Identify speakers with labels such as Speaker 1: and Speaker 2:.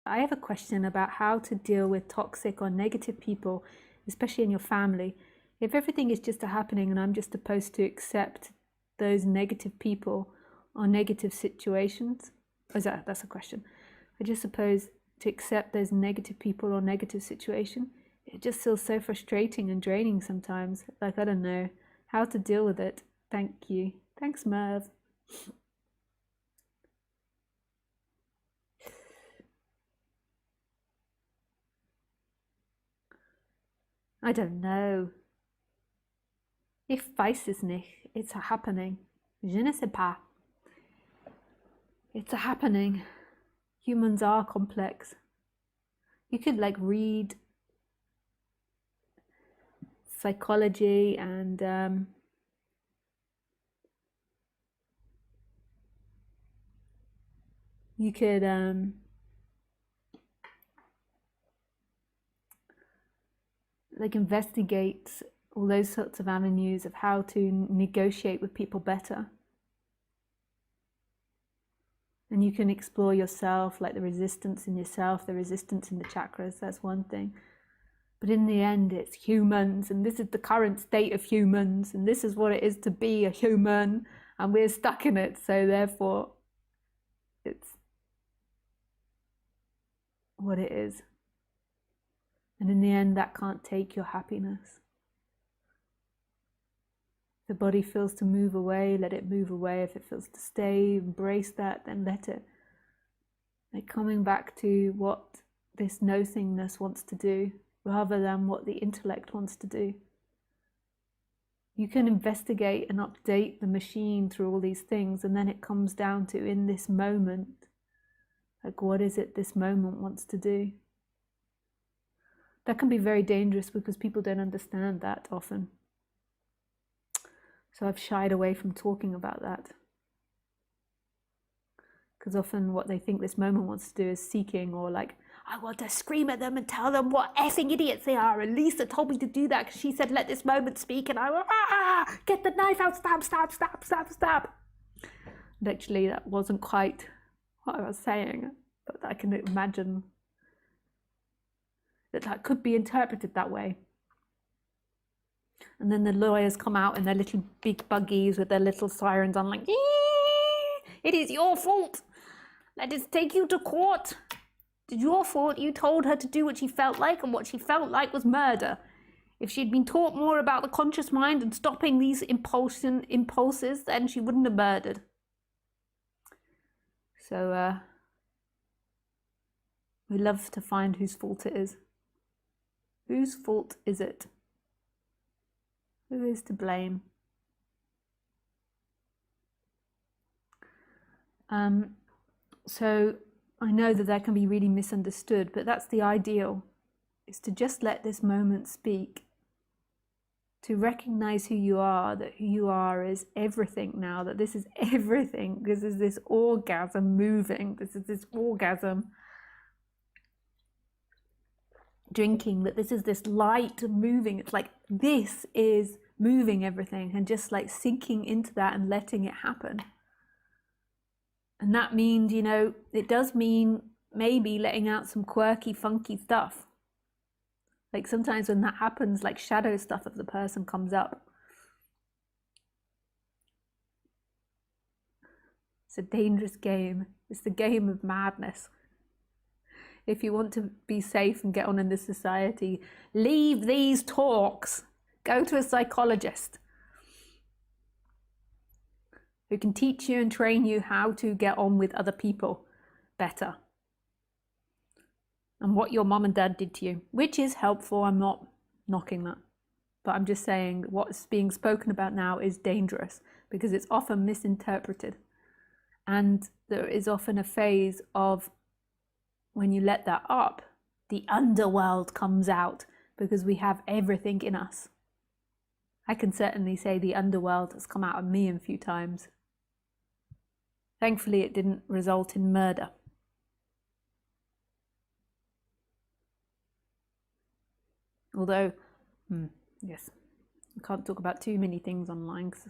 Speaker 1: I have a question about how to deal with toxic or negative people, especially in your family. If everything is just happening and I'm just supposed to accept those negative people or negative situations, that's a question. I just suppose to accept those negative people or negative situation, it just feels so frustrating and draining sometimes. Like, I don't know how to deal with it. Thank you. Thanks, Merv. I don't know. Ich weiß es nicht. It's a happening. Je ne sais pas. It's a happening. Humans are complex. You could like read psychology and you could like investigate all those sorts of avenues of how to negotiate with people better. And you can explore yourself, like the resistance in yourself, the resistance in the chakras, that's one thing. But in the end, it's humans, and this is the current state of humans, and this is what it is to be a human, and we're stuck in it, so therefore it's what it is. And in the end, that can't take your happiness. If the body feels to move away, let it move away. If it feels to stay, embrace that, then let it. Like coming back to what this nothingness wants to do, rather than what the intellect wants to do. You can investigate and update the machine through all these things, and then it comes down to, in this moment, like what is it this moment wants to do? That can be very dangerous because people don't understand that often. So I've shied away from talking about that. Because often what they think this moment wants to do is seeking, or like, I want to scream at them and tell them what effing idiots they are. And Lisa told me to do that because she said, let this moment speak. And I went, get the knife out, stab, stab, stab, stab, stab. And actually that wasn't quite what I was saying, but I can imagine that could be interpreted that way. And then the lawyers come out in their little big buggies with their little sirens on, like, it is your fault. Let us take you to court. It's your fault. You told her to do what she felt like, and what she felt like was murder. If she'd been taught more about the conscious mind and stopping these impulses, then she wouldn't have murdered. So we love to find whose fault it is. Whose fault is it? Who is to blame? So I know that can be really misunderstood, but that's the ideal, is to just let this moment speak, to recognize who you are, that who you are is everything now, that this is everything, this is this orgasm moving, this is this orgasm drinking, that this is this light moving. It's like this is moving everything, and just like sinking into that and letting it happen. And that means, you know, it does mean maybe letting out some quirky, funky stuff. Like sometimes when that happens, like shadow stuff of the person comes up. It's a dangerous game. It's the game of madness. If you want to be safe and get on in this society, leave these talks. Go to a psychologist who can teach you and train you how to get on with other people better. And what your mom and dad did to you, which is helpful, I'm not knocking that. But I'm just saying what's being spoken about now is dangerous because it's often misinterpreted. And there is often a phase of when you let that up, the underworld comes out because we have everything in us. I can certainly say the underworld has come out of me a few times. Thankfully, it didn't result in murder. Although, yes, I can't talk about too many things online because